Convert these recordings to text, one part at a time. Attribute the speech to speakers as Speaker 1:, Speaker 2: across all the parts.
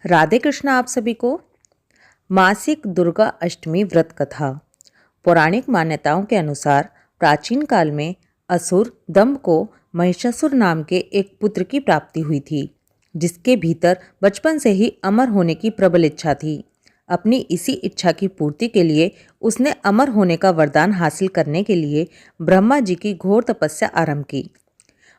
Speaker 1: राधे कृष्ण आप सभी को। मासिक दुर्गा अष्टमी व्रत कथा। पौराणिक मान्यताओं के अनुसार प्राचीन काल में असुर दंभ को महिषासुर नाम के एक पुत्र की प्राप्ति हुई थी, जिसके भीतर बचपन से ही अमर होने की प्रबल इच्छा थी। अपनी इसी इच्छा की पूर्ति के लिए उसने अमर होने का वरदान हासिल करने के लिए ब्रह्मा जी की घोर तपस्या आरंभ की।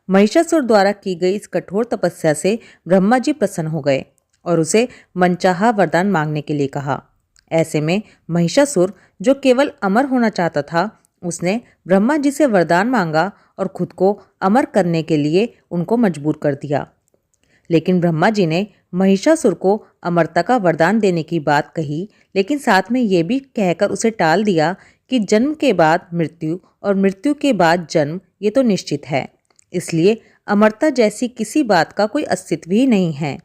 Speaker 1: महिषासुर द्वारा की गई इस कठोर तपस्या से ब्रह्मा जी प्रसन्न हो गए और उसे मनचाहा वरदान मांगने के लिए कहा। ऐसे में महिषासुर, जो केवल अमर होना चाहता था, उसने ब्रह्मा जी से वरदान मांगा और खुद को अमर करने के लिए उनको मजबूर कर दिया। लेकिन ब्रह्मा जी ने महिषासुर को अमरता का वरदान देने की बात कही, लेकिन साथ में ये भी कहकर उसे टाल दिया कि जन्म के बाद मृत्यु और मृत्यु के बाद जन्म ये तो निश्चित है, इसलिए अमरता जैसी किसी बात का कोई अस्तित्व ही नहीं है।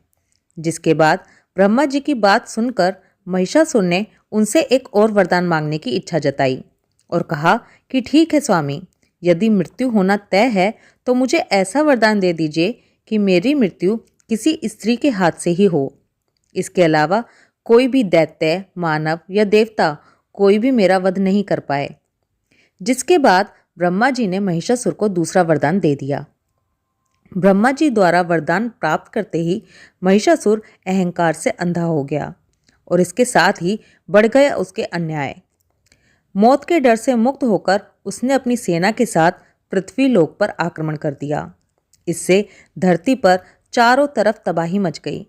Speaker 1: जिसके बाद ब्रह्मा जी की बात सुनकर महिषासुर ने उनसे एक और वरदान मांगने की इच्छा जताई और कहा कि ठीक है स्वामी, यदि मृत्यु होना तय है तो मुझे ऐसा वरदान दे दीजिए कि मेरी मृत्यु किसी स्त्री के हाथ से ही हो। इसके अलावा कोई भी दैत्य, मानव या देवता कोई भी मेरा वध नहीं कर पाए। जिसके बाद ब्रह्मा जी ने महिषासुर को दूसरा वरदान दे दिया। ब्रह्मा जी द्वारा वरदान प्राप्त करते ही महिषासुर अहंकार से अंधा हो गया और इसके साथ ही बढ़ गया उसके अन्याय। मौत के डर से मुक्त होकर उसने अपनी सेना के साथ पृथ्वी लोक पर आक्रमण कर दिया। इससे धरती पर चारों तरफ तबाही मच गई।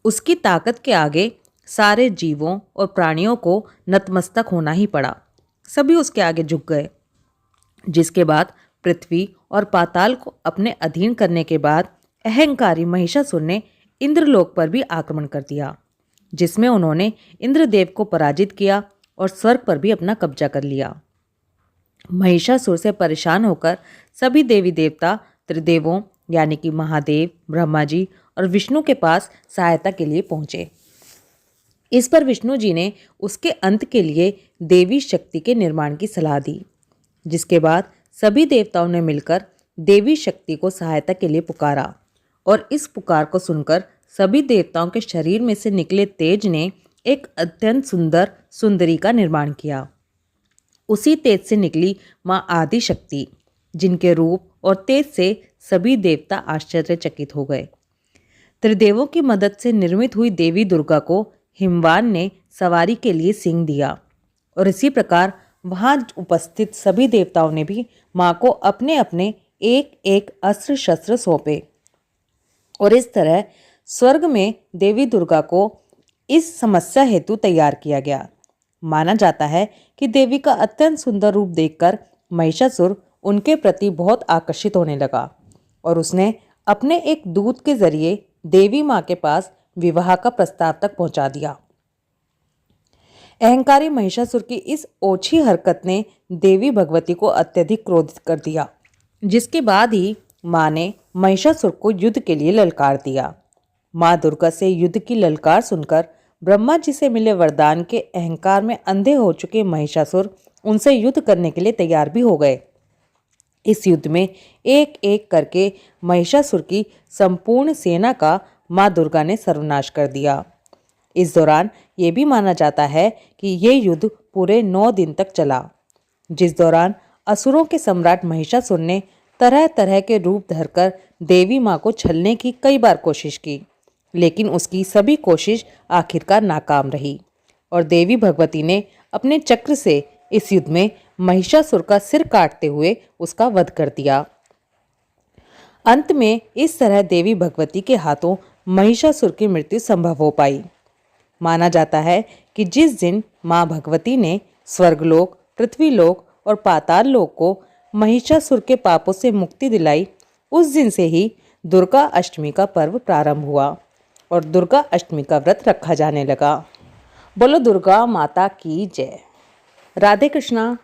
Speaker 1: उसकी ताकत के आगे सारे जीवों और प्राणियों को नतमस्तक होना ही पड़ा। सभी उसके आगे झुक गए। जिसके बाद पृथ्वी और पाताल को अपने अधीन करने के बाद अहंकारी महिषासुर ने इंद्रलोक पर भी आक्रमण कर दिया, जिसमें उन्होंने इंद्रदेव को पराजित किया और स्वर्ग पर भी अपना कब्जा कर लिया। महिषासुर से परेशान होकर सभी देवी देवता त्रिदेवों यानी कि महादेव, ब्रह्मा जी और विष्णु के पास सहायता के लिए पहुंचे। इस पर विष्णु जी ने उसके अंत के लिए देवी शक्ति के निर्माण की सलाह दी। जिसके बाद सभी देवताओं ने मिलकर देवी शक्ति को सहायता के लिए पुकारा और इस पुकार को सुनकर सभी देवताओं के शरीर में से निकले तेज ने एक अत्यंत सुंदर सुंदरी का निर्माण किया। उसी तेज से निकली माँ आदि शक्ति, जिनके रूप और तेज से सभी देवता आश्चर्यचकित हो गए। त्रिदेवों की मदद से निर्मित हुई देवी दुर्गा को हिमवान ने सवारी के लिए सिंह दिया और इसी प्रकार वहां उपस्थित सभी देवताओं ने भी मां को अपने अपने एक एक अस्त्र शस्त्र सौंपे और इस तरह स्वर्ग में देवी दुर्गा को इस समस्या हेतु तैयार किया गया। माना जाता है कि देवी का अत्यंत सुंदर रूप देखकर महिषासुर उनके प्रति बहुत आकर्षित होने लगा और उसने अपने एक दूत के जरिए देवी मां के पास विवाह का प्रस्ताव तक पहुंचा दिया। अहंकारी महिषासुर की इस ओछी हरकत ने देवी भगवती को अत्यधिक क्रोधित कर दिया। जिसके बाद ही मां ने महिषासुर को युद्ध के लिए ललकार दिया। मां दुर्गा से युद्ध की ललकार सुनकर ब्रह्मा जी से मिले वरदान के अहंकार में अंधे हो चुके महिषासुर उनसे युद्ध करने के लिए तैयार भी हो गए। इस युद्ध में एक एक करके महिषासुर की संपूर्ण सेना का मां दुर्गा ने सर्वनाश कर दिया। इस दौरान ये भी माना जाता है कि ये युद्ध पूरे 9 दिन तक चला, जिस दौरान असुरों के सम्राट महिषासुर ने तरह तरह के रूप धरकर देवी मां को छलने की कई बार कोशिश की, लेकिन उसकी सभी कोशिश आखिरकार नाकाम रही और देवी भगवती ने अपने चक्र से इस युद्ध में महिषासुर का सिर काटते हुए उसका वध कर दिया। अंत में इस तरह देवी भगवती के हाथों महिषासुर की मृत्यु संभव हो पाई। माना जाता है कि जिस दिन मां भगवती ने स्वर्गलोक, पृथ्वीलोक और पाताल लोक को महिषासुर के पापों से मुक्ति दिलाई, उस दिन से ही दुर्गा अष्टमी का पर्व प्रारंभ हुआ और दुर्गा अष्टमी का व्रत रखा जाने लगा। बोलो दुर्गा माता की जय। राधे कृष्णा।